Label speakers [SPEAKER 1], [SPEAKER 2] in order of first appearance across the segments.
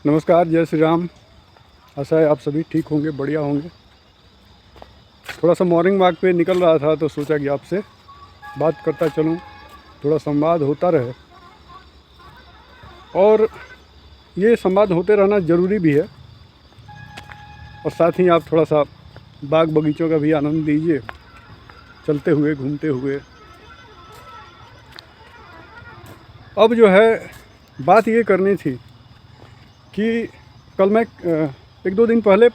[SPEAKER 1] नमस्कार, जय श्री राम। आशा है आप सभी ठीक होंगे, बढ़िया होंगे। थोड़ा सा मॉर्निंग वॉक पे निकल रहा था तो सोचा कि आपसे बात करता चलूं, थोड़ा संवाद होता रहे। और ये संवाद होते रहना ज़रूरी भी है, और साथ ही आप थोड़ा सा बाग बगीचों का भी आनंद लीजिए, चलते हुए, घूमते हुए। अब जो है बात ये करनी थी कि कल मैं एक दो दिन पहले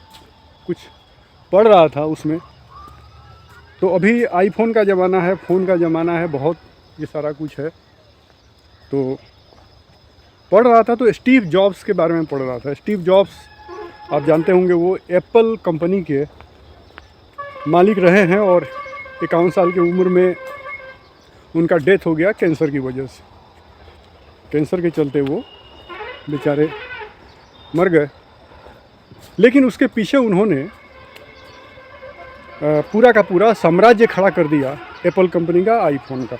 [SPEAKER 1] कुछ पढ़ रहा था उसमें, तो अभी आईफोन का ज़माना है, फ़ोन का ज़माना है, बहुत ये सारा कुछ है। तो पढ़ रहा था तो स्टीव जॉब्स के बारे में पढ़ रहा था। स्टीव जॉब्स आप जानते होंगे, वो एप्पल कंपनी के मालिक रहे हैं और 51 साल की उम्र में उनका डेथ हो गया कैंसर की वजह से। कैंसर के चलते वो बेचारे मर गए। लेकिन उसके पीछे उन्होंने पूरा का पूरा साम्राज्य खड़ा कर दिया एप्पल कंपनी का, आईफोन का।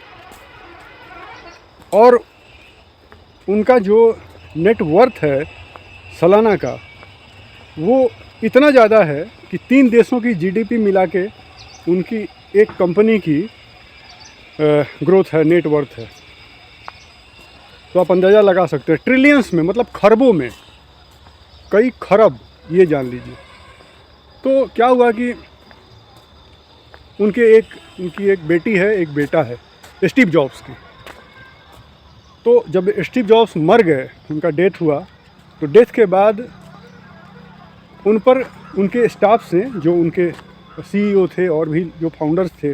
[SPEAKER 1] और उनका जो नेटवर्थ है सालाना का, वो इतना ज़्यादा है कि 3 देशों की जीडीपी मिला के उनकी एक कंपनी की ग्रोथ है, नेटवर्थ है। तो आप अंदाज़ा लगा सकते हैं, ट्रिलियंस में, मतलब खरबों में, कई खरब, ये जान लीजिए। तो क्या हुआ कि उनकी एक बेटी है, एक बेटा है, स्टीव जॉब्स की। तो जब स्टीव जॉब्स मर गए, उनका डेथ हुआ, तो डेथ के बाद उन पर उनके स्टाफ से, जो उनके सीईओ थे और भी जो फाउंडर्स थे,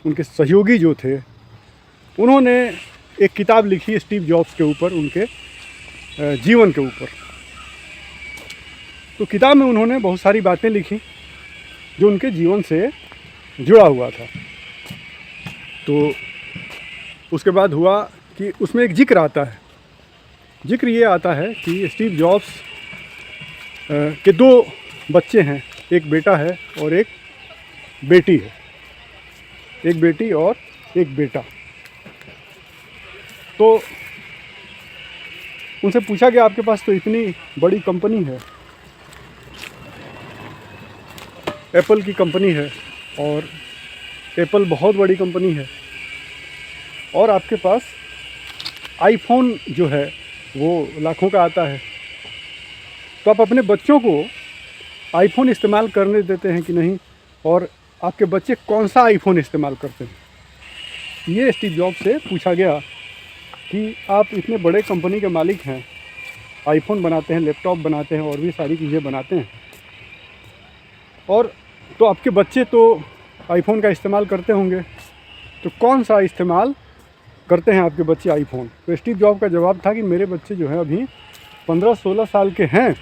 [SPEAKER 1] उनके सहयोगी जो थे, उन्होंने एक किताब लिखी स्टीव जॉब्स के ऊपर, उनके जीवन के ऊपर। तो किताब में उन्होंने बहुत सारी बातें लिखी जो उनके जीवन से जुड़ा हुआ था। तो उसके बाद हुआ कि उसमें एक जिक्र आता है। जिक्र ये आता है कि स्टीव जॉब्स के 2 बच्चे हैं, एक बेटा है और एक बेटी है, एक बेटी और एक बेटा। तो उनसे पूछा गया, आपके पास तो इतनी बड़ी कंपनी है, एप्पल की कंपनी है, और एप्पल बहुत बड़ी कंपनी है, और आपके पास आईफोन जो है वो लाखों का आता है, तो आप अपने बच्चों को आईफोन इस्तेमाल करने देते हैं कि नहीं, और आपके बच्चे कौन सा आईफोन इस्तेमाल करते हैं? ये स्टीव जॉब्स से पूछा गया कि आप इतने बड़े कंपनी के मालिक हैं, आईफोन बनाते हैं, लैपटॉप बनाते हैं और भी सारी चीज़ें बनाते हैं, और तो आपके बच्चे तो आईफोन का इस्तेमाल करते होंगे, तो कौन सा इस्तेमाल करते हैं आपके बच्चे आईफोन? तो स्टीव जॉब का जवाब था कि मेरे बच्चे जो हैं अभी 15-16 साल के हैं,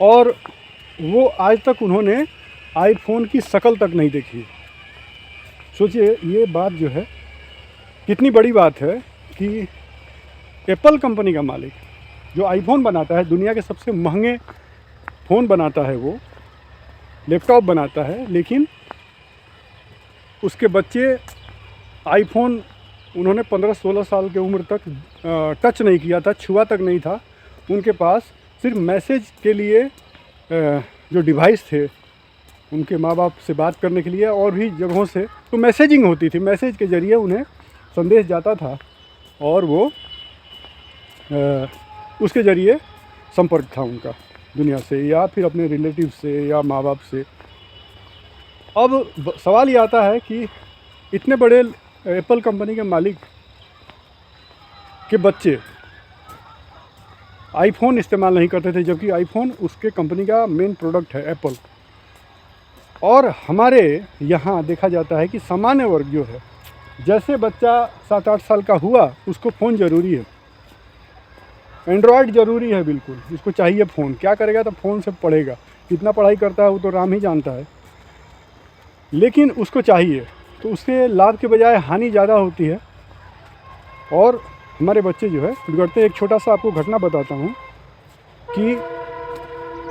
[SPEAKER 1] और वो आज तक उन्होंने आईफोन की शक्ल तक नहीं देखी। सोचिए, ये बात जो है कितनी बड़ी बात है कि एप्पल कंपनी का मालिक जो आईफोन बनाता है, दुनिया के सबसे महंगे फ़ोन बनाता है, वो लैपटॉप बनाता है, लेकिन उसके बच्चे आईफोन उन्होंने 15-16 साल की उम्र तक टच नहीं किया था, छुआ तक नहीं था। उनके पास सिर्फ मैसेज के लिए जो डिवाइस थे, उनके माँ बाप से बात करने के लिए और भी जगहों से तो मैसेजिंग होती थी, मैसेज के ज़रिए उन्हें संदेश जाता था और वो उसके ज़रिए संपर्क था उनका दुनिया से, या फिर अपने रिलेटिव से, या माँ बाप से। अब सवाल ये आता है कि इतने बड़े एप्पल कंपनी के मालिक के बच्चे आईफोन इस्तेमाल नहीं करते थे, जबकि आईफोन उसके कंपनी का मेन प्रोडक्ट है, एप्पल। और हमारे यहाँ देखा जाता है कि सामान्य वर्ग जो है, जैसे बच्चा 7-8 साल का हुआ, उसको फ़ोन ज़रूरी है, एंड्रॉयड ज़रूरी है, बिल्कुल उसको चाहिए फ़ोन। क्या करेगा? तो फ़ोन से पढ़ेगा, कितना पढ़ाई करता है वो तो राम ही जानता है, लेकिन उसको चाहिए। तो उसके लाभ के बजाय हानि ज़्यादा होती है, और हमारे बच्चे जो है बिगड़ते हैं। एक छोटा सा आपको घटना बताता हूँ कि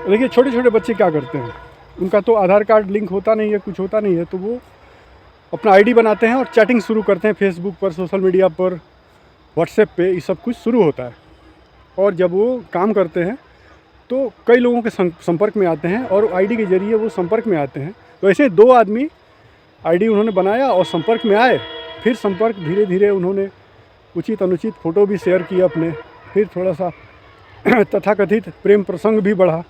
[SPEAKER 1] देखिए, छोटे छोटे बच्चे क्या करते हैं, उनका तो आधार कार्ड लिंक होता नहीं है, कुछ होता नहीं है, तो वो अपना आईडी बनाते हैं और चैटिंग शुरू करते हैं, फेसबुक पर, सोशल मीडिया पर, व्हाट्सएप पे, ये सब कुछ शुरू होता है। और जब वो काम करते हैं तो कई लोगों के संपर्क में आते हैं और आईडी के ज़रिए वो संपर्क में आते हैं। तो ऐसे 2 आदमी आईडी उन्होंने बनाया और संपर्क में आए। फिर संपर्क धीरे धीरे उन्होंने उचित अनुचित फ़ोटो भी शेयर किए अपने। फिर थोड़ा सा तथाकथित प्रेम प्रसंग भी बढ़ा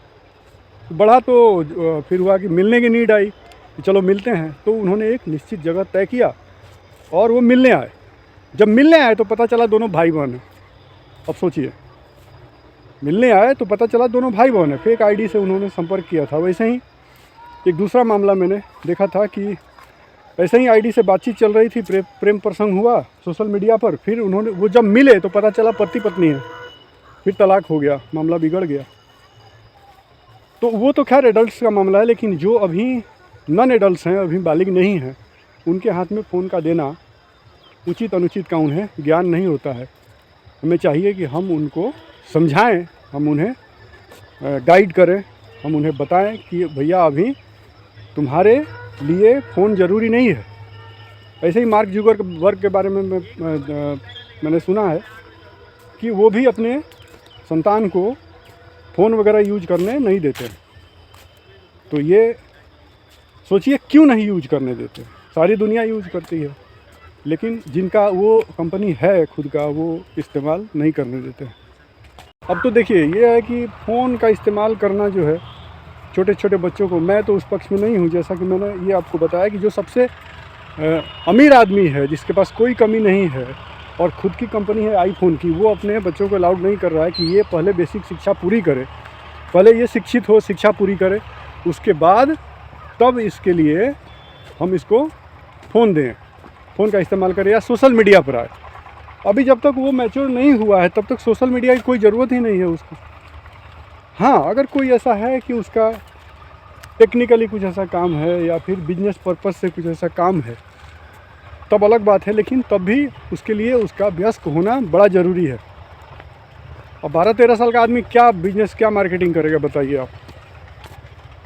[SPEAKER 1] तो फिर हुआ कि मिलने की नीड आई कि चलो मिलते हैं। तो उन्होंने एक निश्चित जगह तय किया और वो मिलने आए। जब मिलने आए तो पता चला दोनों भाई बहन हैं। अब सोचिए, मिलने आए तो पता चला दोनों भाई बहन हैं। फेक आईडी से उन्होंने संपर्क किया था। वैसे ही एक दूसरा मामला मैंने देखा था कि ऐसे ही आईडी से बातचीत चल रही थी, प्रेम प्रसंग हुआ सोशल मीडिया पर। फिर वो जब मिले तो पता चला पति पत्नी है। फिर तलाक हो गया, मामला बिगड़ गया। तो वो तो खैर एडल्ट्स का मामला है, लेकिन जो अभी नॉन एडल्ट्स हैं, अभी बालिग नहीं हैं, उनके हाथ में फ़ोन का देना उचित अनुचित का उन्हें ज्ञान नहीं होता है। हमें चाहिए कि हम उनको समझाएं, हम उन्हें गाइड करें, हम उन्हें बताएं कि भैया अभी तुम्हारे लिए फ़ोन ज़रूरी नहीं है। ऐसे ही मार्क जुकरबर्ग के बारे में मैंने सुना है कि वो भी अपने संतान को फ़ोन वगैरह यूज करने नहीं देते। तो ये सोचिए क्यों नहीं यूज करने देते। सारी दुनिया यूज करती है, लेकिन जिनका वो कंपनी है खुद का, वो इस्तेमाल नहीं करने देते। अब तो देखिए ये है कि फ़ोन का इस्तेमाल करना जो है छोटे छोटे बच्चों को, मैं तो उस पक्ष में नहीं हूँ। जैसा कि मैंने ये आपको बताया कि जो सबसे अमीर आदमी है, जिसके पास कोई कमी नहीं है और ख़ुद की कंपनी है आईफोन की, वो अपने बच्चों को अलाउड नहीं कर रहा है कि ये पहले बेसिक शिक्षा पूरी करे, पहले ये शिक्षित हो, शिक्षा पूरी करे, उसके बाद तब इसके लिए हम इसको फ़ोन दें, फ़ोन का इस्तेमाल करें या सोशल मीडिया पर आए। अभी जब तक वो मैच्योर नहीं हुआ है तब तक सोशल मीडिया की कोई ज़रूरत ही नहीं है उसको। हाँ, अगर कोई ऐसा है कि उसका टेक्निकली कुछ ऐसा काम है या फिर बिजनेस पर्पस से कुछ ऐसा काम है, तब अलग बात है, लेकिन तब भी उसके लिए उसका वयस्क होना बड़ा ज़रूरी है। अब 12-13 साल का आदमी क्या बिजनेस, क्या मार्केटिंग करेगा बताइए आप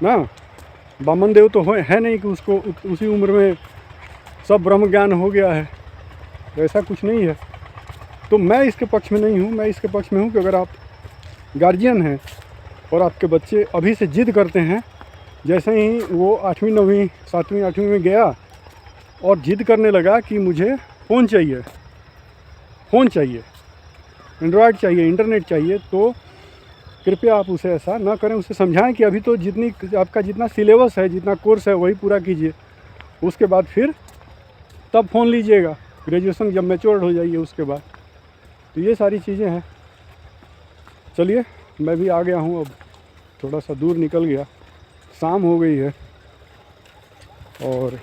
[SPEAKER 1] ना। बामन देव तो है नहीं कि उसको उसी उम्र में सब ब्रह्म ज्ञान हो गया है, ऐसा कुछ नहीं है। तो मैं इसके पक्ष में नहीं हूँ। मैं इसके पक्ष में हूँ कि अगर आप गार्जियन हैं और आपके बच्चे अभी से जिद करते हैं, जैसे ही वो 8वीं 9वीं 7वीं 8वीं में गया और जिद करने लगा कि मुझे फ़ोन चाहिए, एंड्रॉयड चाहिए, इंटरनेट चाहिए, तो कृपया आप उसे ऐसा ना करें। उसे समझाएं कि अभी तो आपका जितना सिलेबस है, जितना कोर्स है, वही पूरा कीजिए। उसके बाद फिर तब फ़ोन लीजिएगा, ग्रेजुएशन जब मैच्योर्ड हो जाइए उसके बाद। तो ये सारी चीज़ें हैं। चलिए, मैं भी आ गया हूँ, अब थोड़ा सा दूर निकल गया, शाम हो गई है और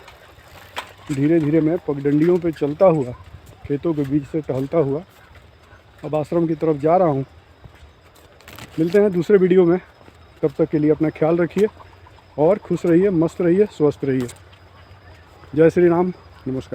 [SPEAKER 1] धीरे धीरे मैं पगडंडियों पे चलता हुआ, खेतों के बीच से टहलता हुआ अब आश्रम की तरफ जा रहा हूँ। मिलते हैं दूसरे वीडियो में। तब तक के लिए अपना ख्याल रखिए और खुश रहिए, मस्त रहिए, स्वस्थ रहिए। जय श्री राम, नमस्कार।